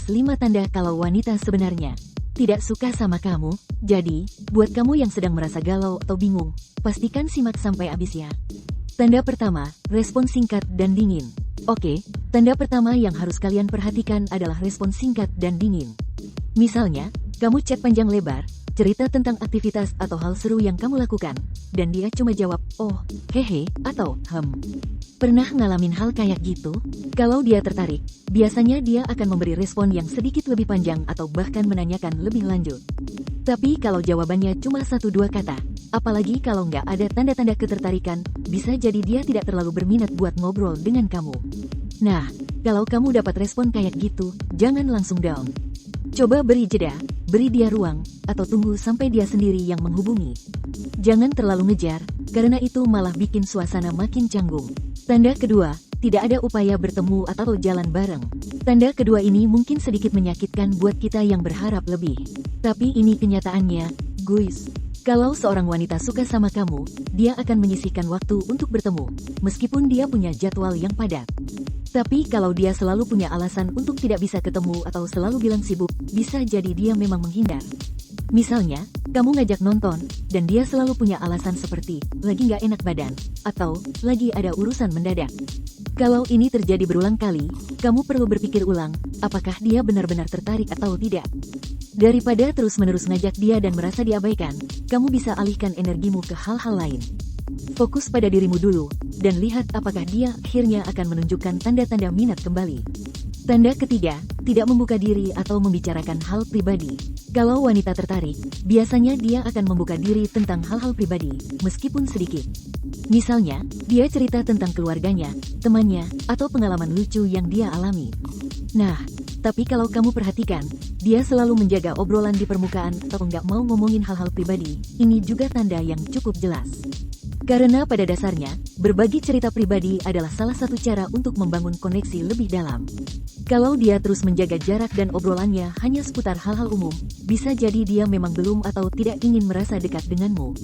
5 tanda kalau wanita sebenarnya tidak suka sama kamu. Jadi, buat kamu yang sedang merasa galau atau bingung, pastikan simak sampai habis ya. Tanda pertama, respon singkat dan dingin. Oke, tanda pertama yang harus kalian perhatikan adalah respon singkat dan dingin. Misalnya, kamu chat panjang lebar, cerita tentang aktivitas atau hal seru yang kamu lakukan, dan dia cuma jawab, oh, hehe, atau Pernah ngalamin hal kayak gitu? Kalau dia tertarik, biasanya dia akan memberi respon yang sedikit lebih panjang atau bahkan menanyakan lebih lanjut. Tapi kalau jawabannya cuma 1-2 kata, apalagi kalau nggak ada tanda-tanda ketertarikan, bisa jadi dia tidak terlalu berminat buat ngobrol dengan kamu. Nah, kalau kamu dapat respon kayak gitu, jangan langsung down. Coba beri jeda, beri dia ruang, atau tunggu sampai dia sendiri yang menghubungi. Jangan terlalu ngejar, karena itu malah bikin suasana makin canggung. Tanda kedua, tidak ada upaya bertemu atau jalan bareng. Tanda kedua ini mungkin sedikit menyakitkan buat kita yang berharap lebih. Tapi ini kenyataannya, guys. Kalau seorang wanita suka sama kamu, dia akan menyisihkan waktu untuk bertemu, meskipun dia punya jadwal yang padat. Tapi kalau dia selalu punya alasan untuk tidak bisa ketemu atau selalu bilang sibuk, bisa jadi dia memang menghindar. Misalnya, kamu ngajak nonton, dan dia selalu punya alasan seperti, lagi nggak enak badan, atau, lagi ada urusan mendadak. Kalau ini terjadi berulang kali, kamu perlu berpikir ulang, apakah dia benar-benar tertarik atau tidak. Daripada terus-menerus ngajak dia dan merasa diabaikan, kamu bisa alihkan energimu ke hal-hal lain. Fokus pada dirimu dulu, dan lihat apakah dia akhirnya akan menunjukkan tanda-tanda minat kembali. Tanda ketiga, tidak membuka diri atau membicarakan hal pribadi. Kalau wanita tertarik, biasanya dia akan membuka diri tentang hal-hal pribadi, meskipun sedikit. Misalnya, dia cerita tentang keluarganya, temannya, atau pengalaman lucu yang dia alami. Nah, tapi kalau kamu perhatikan, dia selalu menjaga obrolan di permukaan atau nggak mau ngomongin hal-hal pribadi, ini juga tanda yang cukup jelas. Karena pada dasarnya, berbagi cerita pribadi adalah salah satu cara untuk membangun koneksi lebih dalam. Kalau dia terus menjaga jarak dan obrolannya hanya seputar hal-hal umum, bisa jadi dia memang belum atau tidak ingin merasa dekat denganmu.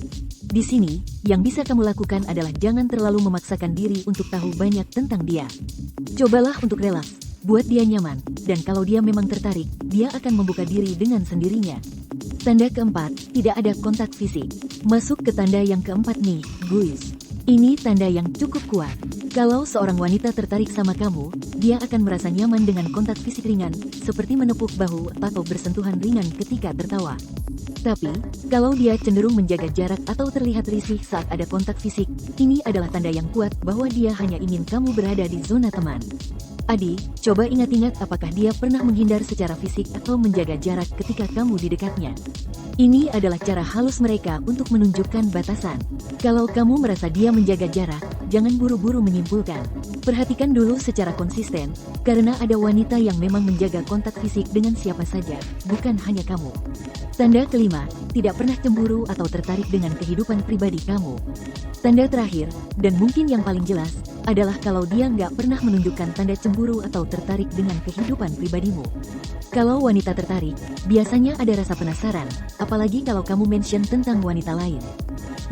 Di sini, yang bisa kamu lakukan adalah jangan terlalu memaksakan diri untuk tahu banyak tentang dia. Cobalah untuk relaks, buat dia nyaman, dan kalau dia memang tertarik, dia akan membuka diri dengan sendirinya. Tanda keempat, tidak ada kontak fisik. Masuk ke tanda yang keempat nih, guys. Ini tanda yang cukup kuat. Kalau seorang wanita tertarik sama kamu, dia akan merasa nyaman dengan kontak fisik ringan, seperti menepuk bahu atau bersentuhan ringan ketika tertawa. Tapi, kalau dia cenderung menjaga jarak atau terlihat risih saat ada kontak fisik, ini adalah tanda yang kuat bahwa dia hanya ingin kamu berada di zona teman. Adi, coba ingat-ingat apakah dia pernah menghindar secara fisik atau menjaga jarak ketika kamu di dekatnya. Ini adalah cara halus mereka untuk menunjukkan batasan. Kalau kamu merasa dia menjaga jarak, jangan buru-buru menyimpulkan. Perhatikan dulu secara konsisten, karena ada wanita yang memang menjaga kontak fisik dengan siapa saja, bukan hanya kamu. Tanda kelima, tidak pernah cemburu atau tertarik dengan kehidupan pribadi kamu. Tanda terakhir, dan mungkin yang paling jelas, adalah kalau dia nggak pernah menunjukkan tanda cemburu atau tertarik dengan kehidupan pribadimu. Kalau wanita tertarik, biasanya ada rasa penasaran, apalagi kalau kamu mention tentang wanita lain.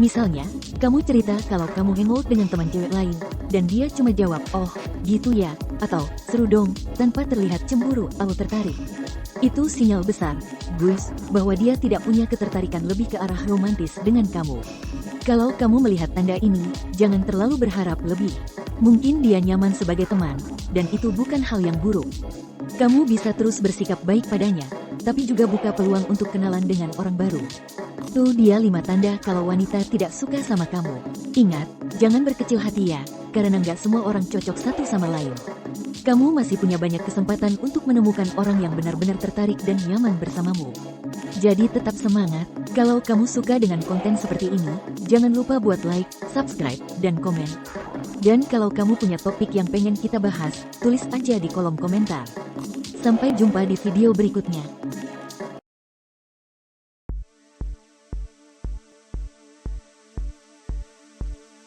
Misalnya, kamu cerita kalau kamu hangout dengan teman cewek lain, dan dia cuma jawab, oh, gitu ya, atau, seru dong, tanpa terlihat cemburu atau tertarik. Itu sinyal besar, guys, bahwa dia tidak punya ketertarikan lebih ke arah romantis dengan kamu. Kalau kamu melihat tanda ini, jangan terlalu berharap lebih. Mungkin dia nyaman sebagai teman, dan itu bukan hal yang buruk. Kamu bisa terus bersikap baik padanya, tapi juga buka peluang untuk kenalan dengan orang baru. Tuh dia 5 tanda kalau wanita tidak suka sama kamu. Ingat, jangan berkecil hati ya, karena nggak semua orang cocok satu sama lain. Kamu masih punya banyak kesempatan untuk menemukan orang yang benar-benar tertarik dan nyaman bersamamu. Jadi tetap semangat. Kalau kamu suka dengan konten seperti ini, jangan lupa buat like, subscribe, dan komen. Dan kalau kamu punya topik yang pengen kita bahas, tulis aja di kolom komentar. Sampai jumpa di video berikutnya.